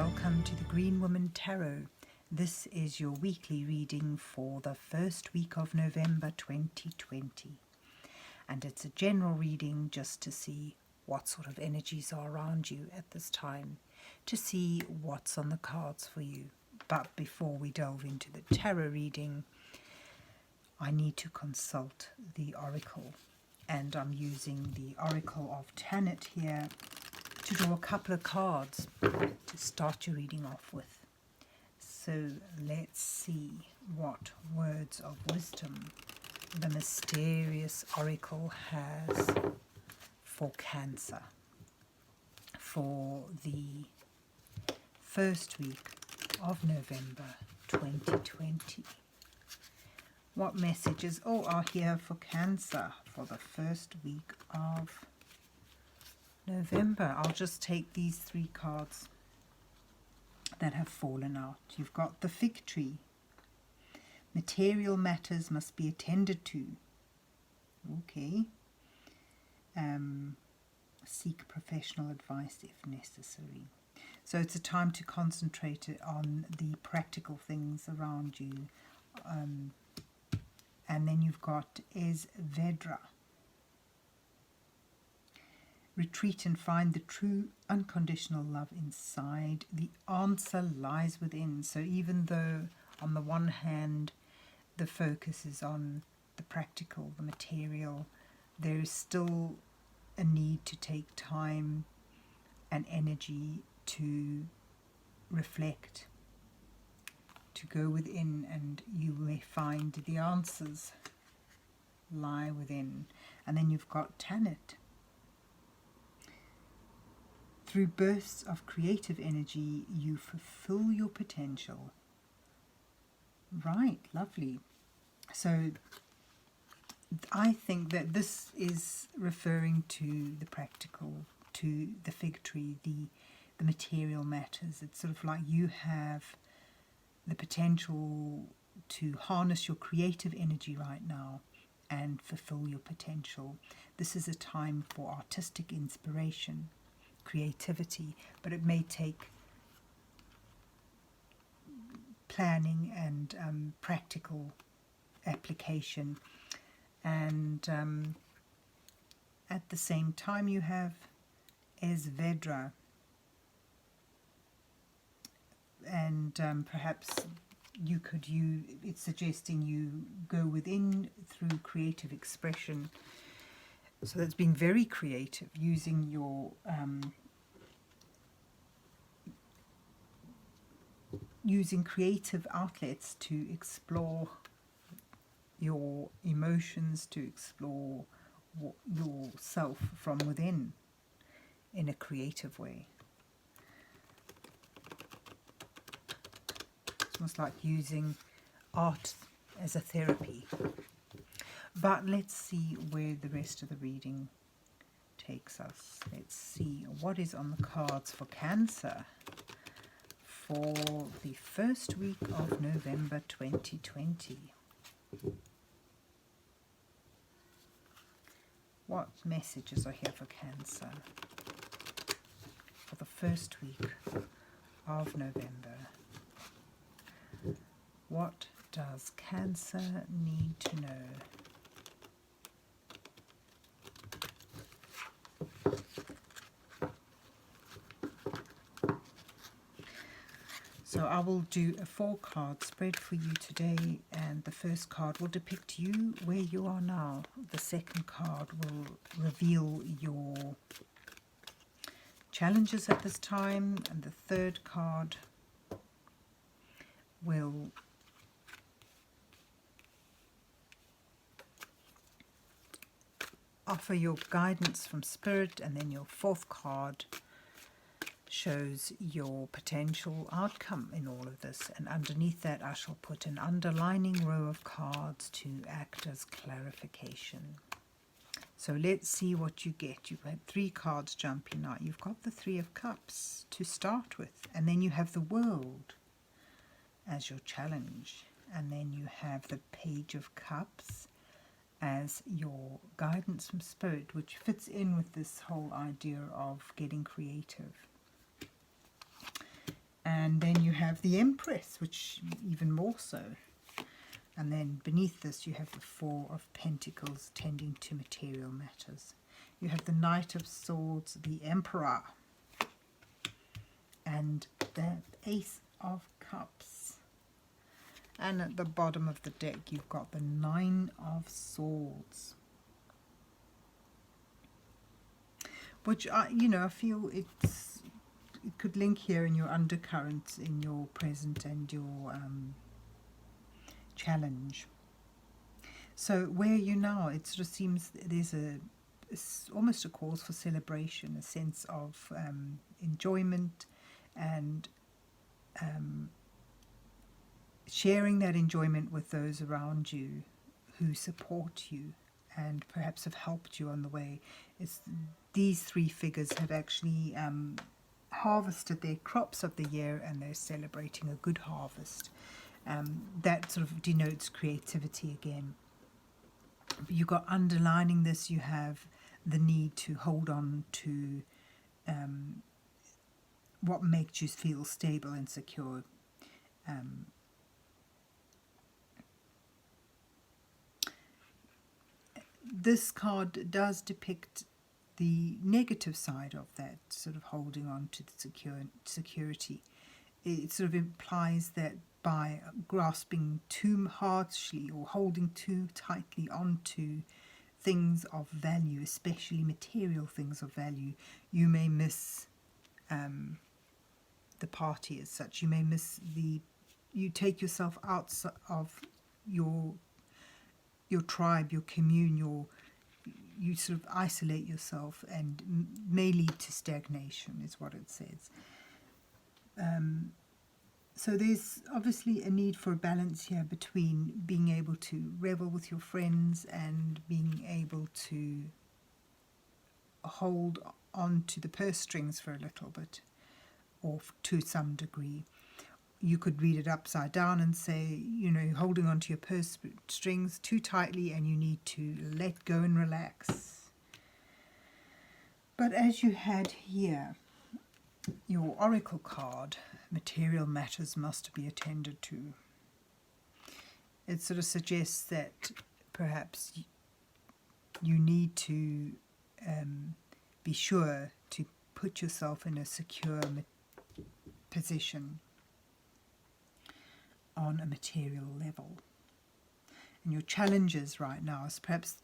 welcome to the Green Woman Tarot. This is your weekly reading for the first week of November 2020. And it's a general reading just to see what sort of energies are around you at this time, to see what's on the cards for you. But before we delve into the tarot reading, I need to consult the Oracle. And I'm using the Oracle of Tanit here to draw a couple of cards to start your reading off with. So let's see what words of wisdom the mysterious Oracle has for Cancer for the first week of November 2020. What messages are here for Cancer for the first week of November? I'll just take these three cards that have fallen out. You've got the fig tree. Material matters must be attended to. Okay. Seek professional advice if necessary. So it's a time to concentrate on the practical things around you. And then you've got Vedra. Retreat and find the true unconditional love inside. The answer lies within. So even though on the one hand the focus is on the practical, the material, there is still a need to take time and energy to reflect, to go within, and you may find the answers lie within. And then you've got Tanit. Through bursts of creative energy, you fulfill your potential. Right, lovely. So I think that this is referring to the practical, to the fig tree, the material matters. It's sort of like you have the potential to harness your creative energy right now and fulfill your potential. This is a time for artistic inspiration, creativity, but it may take planning and practical application. And at the same time you have Vedra, and perhaps it's suggesting you go within through creative expression. So that's being very creative, using your using creative outlets to explore your emotions, to explore yourself from within in a creative way. It's almost like using art as a therapy. But let's see where the rest of the reading takes us. Let's see what is on the cards for Cancer for the first week of November 2020. What messages are here for Cancer for the first week of November? What does Cancer need to know? So I will do a 4-card spread for you today, and the first card will depict you where you are now. The second card will reveal your challenges at this time, and the third card will offer your guidance from Spirit, and then your fourth card shows your potential outcome in all of this. And underneath that I shall put an underlining row of cards to act as clarification. So let's see what you get. You've had 3 cards jumping out. You've got the 3 of Cups to start with, and then you have the World as your challenge, and then you have the Page of Cups as your guidance from Spirit, which fits in with this whole idea of getting creative. And then you have the Empress, which even more so. And then beneath this you have the Four of Pentacles, tending to material matters. You have the Knight of Swords, the Emperor, and the Ace of Cups. And at the bottom of the deck you've got the Nine of Swords, which I feel it could link here in your undercurrents in your present and your challenge. So where are you now? It sort of seems there's it's almost a cause for celebration, a sense of enjoyment, and sharing that enjoyment with those around you who support you and perhaps have helped you on the way. These three figures have actually harvested their crops of the year, and they're celebrating a good harvest. That sort of denotes creativity again. You've got underlining this, you have the need to hold on to what makes you feel stable and secure. This card does depict the negative side of that, sort of holding on to the security. It sort of implies that by grasping too harshly or holding too tightly onto things of value, especially material things of value, you may miss the party as such. You may miss you take yourself out of your tribe, your commune, you sort of isolate yourself, and may lead to stagnation is what it says. So there's obviously a need for a balance here between being able to revel with your friends and being able to hold on to the purse strings for a little bit, or to some degree. You could read it upside down and say, holding on to your purse strings too tightly and you need to let go and relax. But as you had here, your Oracle card, material matters must be attended to. It sort of suggests that perhaps you need to be sure to put yourself in a secure position on a material level. And your challenges right now is perhaps,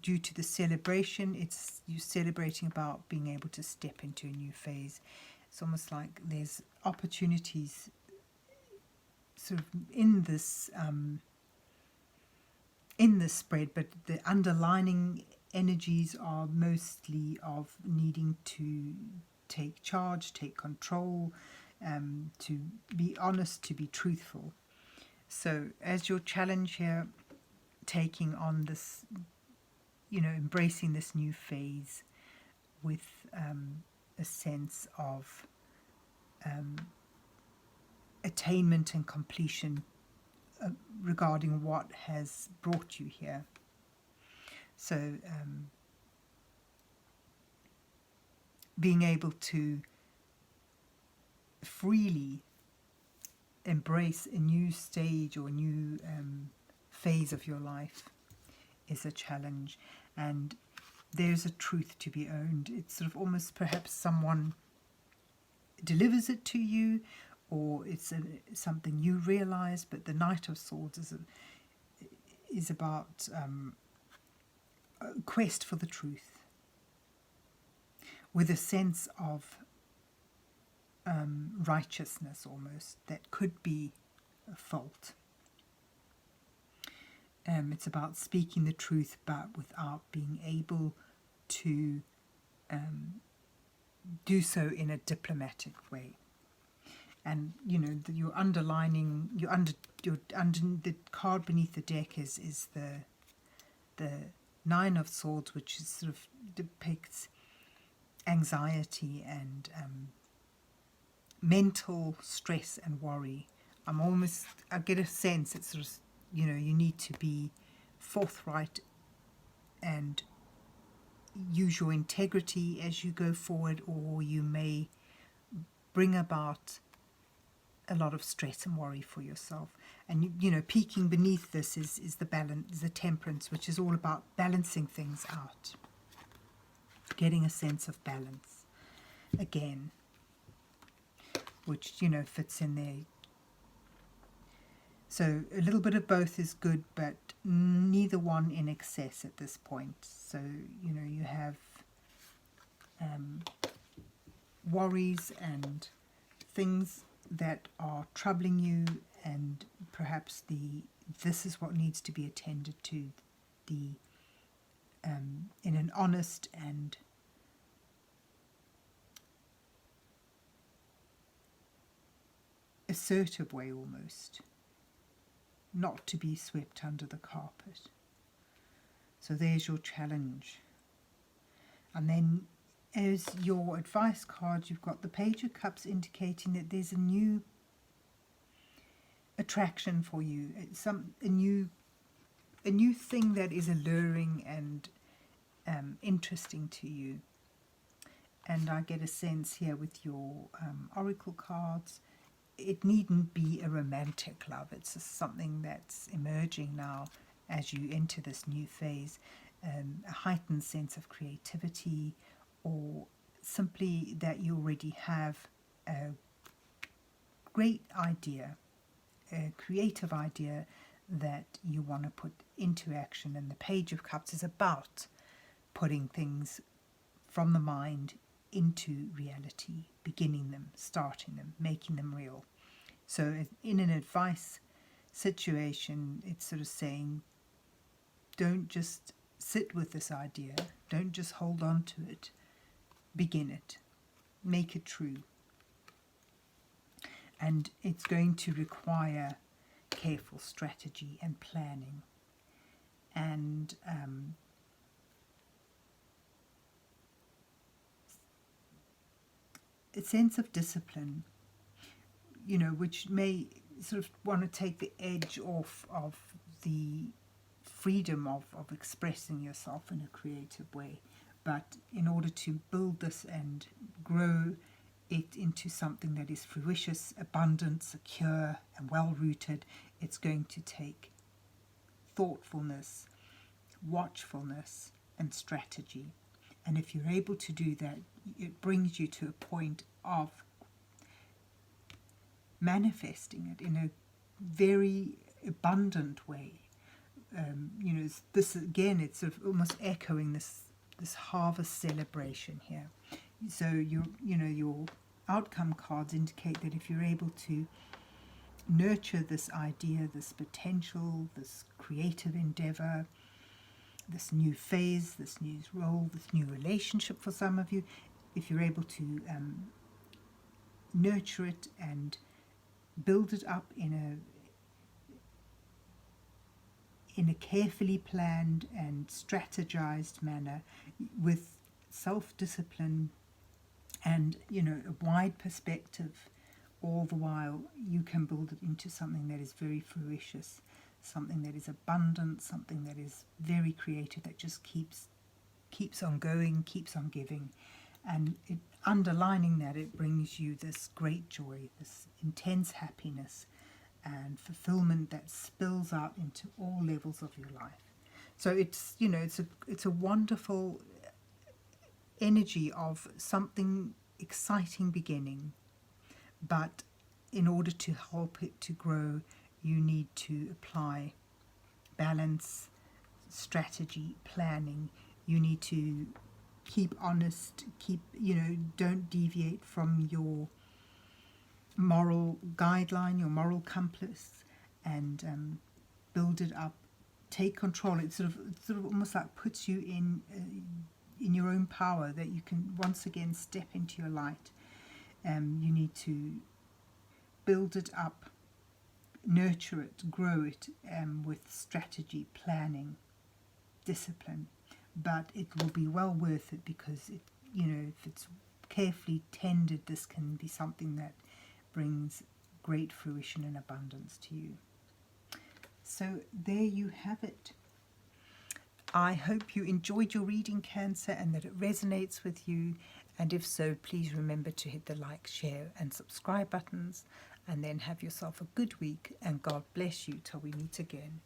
due to the celebration, it's you celebrating about being able to step into a new phase. It's almost like there's opportunities sort of in this spread, but the underlining energies are mostly of needing to take charge, take control, to be honest, to be truthful. So as your challenge here, taking on this, embracing this new phase with a sense of attainment and completion regarding what has brought you here. So being able to freely embrace a new stage or a new phase of your life is a challenge, and there's a truth to be owned. It's sort of almost perhaps someone delivers it to you, or it's something you realize, but the Knight of Swords is about a quest for the truth with a sense of righteousness almost that could be a fault. It's about speaking the truth, but without being able to do so in a diplomatic way. And your underlining, the card beneath the deck is the Nine of Swords, which is sort of depicts anxiety and mental stress and worry. I get a sense it's sort of, you need to be forthright and use your integrity as you go forward, or you may bring about a lot of stress and worry for yourself. And you know, peeking beneath this is the balance, the temperance, which is all about balancing things out, getting a sense of balance again, which, you know, fits in there. So a little bit of both is good, but neither one in excess at this point. So, you know, you have worries and things that are troubling you, and perhaps this is what needs to be attended to, in an honest and assertive way, almost, not to be swept under the carpet. So there's your challenge. And then as your advice card, you've got the Page of Cups, indicating that there's a new attraction for you, a new thing that is alluring and interesting to you. And I get a sense here with your oracle cards, it needn't be a romantic love. It's just something that's emerging now as you enter this new phase, a heightened sense of creativity, or simply that you already have a great idea, a creative idea that you want to put into action. And the Page of Cups is about putting things from the mind into reality, beginning them, starting them, making them real. So in an advice situation, it's sort of saying, don't just sit with this idea, don't just hold on to it, begin it, make it true. And it's going to require careful strategy and planning, and a sense of discipline, you know, which may sort of want to take the edge off of the freedom of expressing yourself in a creative way. But in order to build this and grow it into something that is fruitious, abundant, secure, and well-rooted, it's going to take thoughtfulness, watchfulness, and strategy. And if you're able to do that, it brings you to a point of manifesting it in a very abundant way. You know, this again, it's sort of almost echoing this harvest celebration here. So your outcome cards indicate that if you're able to nurture this idea, this potential, this creative endeavor, this new phase, this new role, this new relationship for some of you, if you're able to nurture it and build it up in a carefully planned and strategized manner, with self-discipline and, you know, a wide perspective, all the while you can build it into something that is very fruitious, something that is abundant, something that is very creative, that just keeps on going, keeps on giving. And underlining that, it brings you this great joy, this intense happiness and fulfillment that spills out into all levels of your life. So it's, you know, it's a wonderful energy of something exciting beginning, but in order to help it to grow, you need to apply balance, strategy, planning. You need to keep honest, don't deviate from your moral guideline, your moral compass, and build it up. Take control. It sort of almost like puts you in your own power, that you can once again step into your light. You need to build it up, nurture it, grow it with strategy, planning, discipline. But it will be well worth it, because it, you know, if it's carefully tended, this can be something that brings great fruition and abundance to you. So there you have it. I hope you enjoyed your reading, Cancer, and that it resonates with you. And if so, please remember to hit the like, share and subscribe buttons. and then have yourself a good week, and God bless you till we meet again.